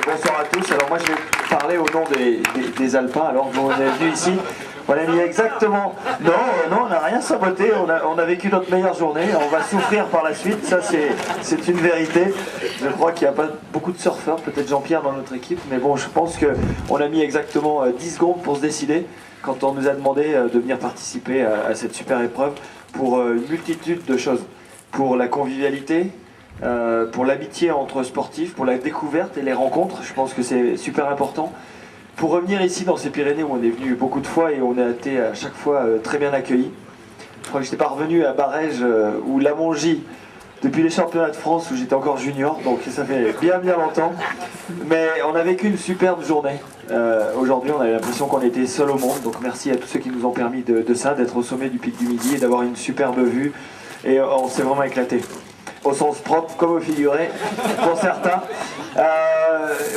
Bonsoir à tous. Alors moi je vais parler au nom des Alpins. Alors on est venu ici, on a mis exactement... Non, on n'a rien saboté, on a vécu notre meilleure journée, on va souffrir par la suite, ça c'est une vérité. Je crois qu'il n'y a pas beaucoup de surfeurs, peut-être Jean-Pierre dans notre équipe, mais bon je pense qu'on a mis exactement 10 secondes pour se décider quand on nous a demandé de venir participer à cette super épreuve pour une multitude de choses. Pour la convivialité, pour l'amitié entre sportifs, pour la découverte et les rencontres, je pense que c'est super important. Pour revenir ici dans ces Pyrénées où on est venu beaucoup de fois et on a été à chaque fois très bien accueillis. Je crois que je n'étais pas revenu à Barège ou La Mongie depuis les championnats de France où j'étais encore junior, donc ça fait bien longtemps. Mais on a vécu une superbe journée. Aujourd'hui on a l'impression qu'on était seul au monde, donc merci à tous ceux qui nous ont permis de ça, d'être au sommet du Pic du Midi et d'avoir une superbe vue. Et on s'est vraiment éclaté. Au sens propre comme au figuré, pour certains.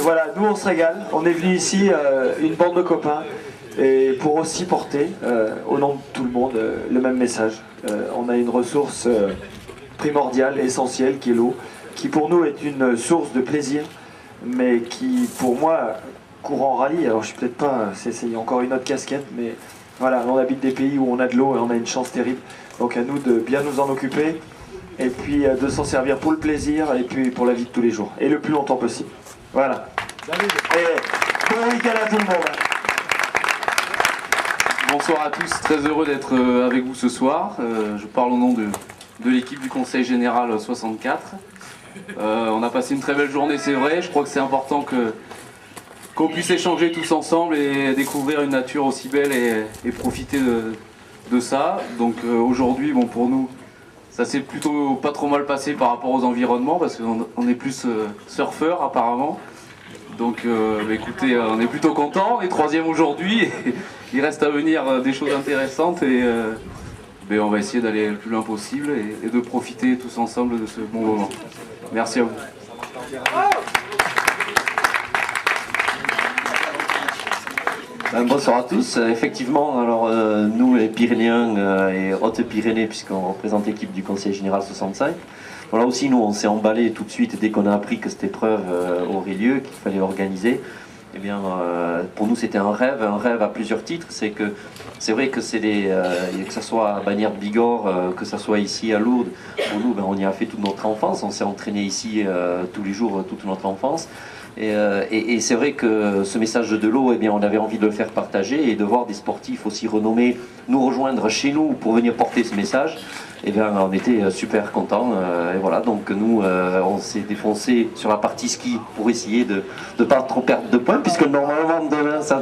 Voilà, nous on se régale. On est venu ici, une bande de copains, et pour aussi porter, au nom de tout le monde, le même message. On a une ressource primordiale, essentielle, qui est l'eau, qui pour nous est une source de plaisir, mais qui pour moi, courant rallye, alors je suis peut-être pas, c'est encore une autre casquette, mais voilà, on habite des pays où on a de l'eau et on a une chance terrible. Donc à nous de bien nous en occuper et puis de s'en servir pour le plaisir et puis pour la vie de tous les jours. Et le plus longtemps possible. Voilà. Et bon week-end à tout le monde. Bonsoir à tous, très heureux d'être avec vous ce soir. Je parle au nom de l'équipe du Conseil Général 64. On a passé une très belle journée, c'est vrai. Je crois que c'est important qu'on puisse échanger tous ensemble et découvrir une nature aussi belle et profiter de ça. Donc aujourd'hui, bon, pour nous, ça s'est plutôt pas trop mal passé par rapport aux environnements parce qu'on est plus surfeurs apparemment. Donc écoutez, on est plutôt contents, et troisième aujourd'hui, il reste à venir des choses intéressantes et on va essayer d'aller le plus loin possible et de profiter tous ensemble de ce bon moment. Merci à vous. Bonsoir à tous. Effectivement, alors nous les Pyrénéens et Hautes-Pyrénées, puisqu'on représente l'équipe du Conseil Général 65, voilà aussi nous on s'est emballé tout de suite dès qu'on a appris que cette épreuve aurait lieu, qu'il fallait organiser. Eh bien, pour nous c'était un rêve à plusieurs titres. C'est vrai que que ce soit à Bagnères-de-Bigorre, que ce soit ici à Lourdes, pour nous on y a fait toute notre enfance, on s'est entraîné ici tous les jours toute notre enfance. Et c'est vrai que ce message de l'eau, eh bien, on avait envie de le faire partager et de voir des sportifs aussi renommés nous rejoindre chez nous pour venir porter ce message. Eh bien, on était super contents. Et voilà, donc nous, on s'est défoncé sur la partie ski pour essayer de ne pas trop perdre de points, puisque normalement demain, ça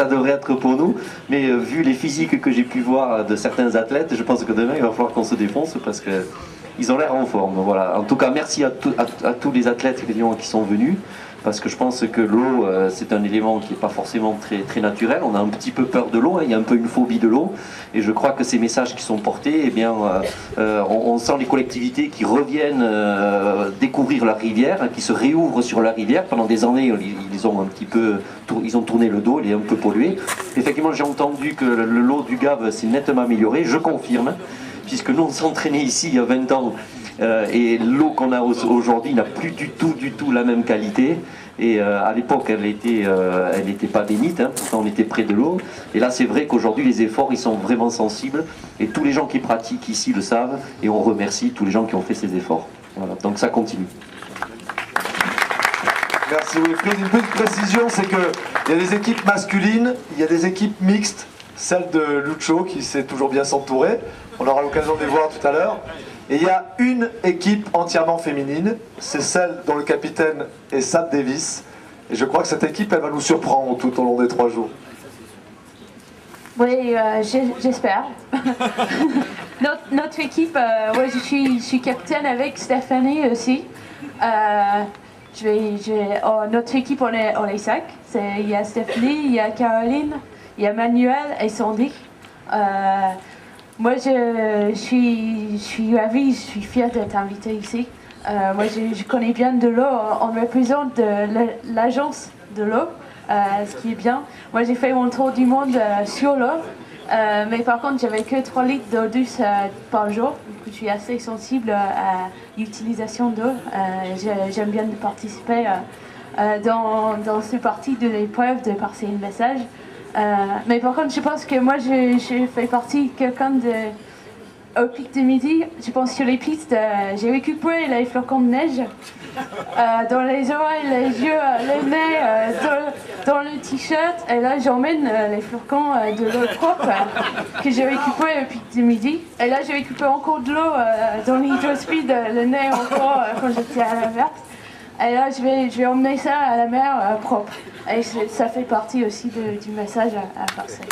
devrait être pour nous. Mais vu les physiques que j'ai pu voir de certains athlètes, je pense que demain, il va falloir qu'on se défonce parce que ils ont l'air en forme. Voilà. En tout cas, merci à tous les athlètes qui sont venus, parce que je pense que l'eau, c'est un élément qui n'est pas forcément très naturel. On a un petit peu peur de l'eau, hein, il y a un peu une phobie de l'eau, et je crois que ces messages qui sont portés, eh bien, on sent les collectivités qui reviennent découvrir la rivière, hein, qui se réouvrent sur la rivière. Pendant des années, ils ont tourné le dos, il est un peu pollué. Effectivement, j'ai entendu que l'eau du Gave s'est nettement améliorée, je confirme, puisque nous on s'entraînait ici il y a 20 ans et l'eau qu'on a aujourd'hui n'a plus du tout la même qualité. Et à l'époque elle était pas bénite, hein, pourtant on était près de l'eau. Et là c'est vrai qu'aujourd'hui les efforts ils sont vraiment sensibles et tous les gens qui pratiquent ici le savent, et on remercie tous les gens qui ont fait ces efforts. Voilà, donc ça continue. Merci Wilfried. Une petite précision, c'est qu'il y a des équipes masculines, il y a des équipes mixtes, celle de Lucho qui sait toujours bien s'entourer. On aura l'occasion de les voir tout à l'heure. Et il y a une équipe entièrement féminine, c'est celle dont le capitaine est Sam Davis. Et je crois que cette équipe, elle va nous surprendre tout au long des 3 jours. Oui, j'espère. notre équipe, ouais, je suis capitaine avec Stéphanie aussi. Notre équipe, on est 5. Il y a Stéphanie, il y a Caroline, il y a Manuel et Sandy. Moi, je suis ravie, je suis fière d'être invitée ici. Moi, je connais bien de l'eau. On représente l'agence de l'eau, ce qui est bien. Moi, j'ai fait mon tour du monde sur l'eau. Mais par contre, j'avais que 3 litres d'eau douce par jour. Je suis assez sensible à l'utilisation d'eau. J'aime bien participer dans ce partie de l'épreuve de passer un message. Mais par contre, je pense que moi, je fais partie de quelqu'un au pic de midi. Je pense sur les pistes, j'ai récupéré les flocons de neige dans les oreilles, les yeux, les nez, dans le t-shirt. Et là, j'emmène les flocons de l'eau propre que j'ai récupéré au pic de midi. Et là, j'ai récupéré encore de l'eau dans l'hydrospeed, le nez encore quand j'étais à la verte. Et là, je vais emmener ça à la mer propre. Et ça fait partie aussi du message à passer.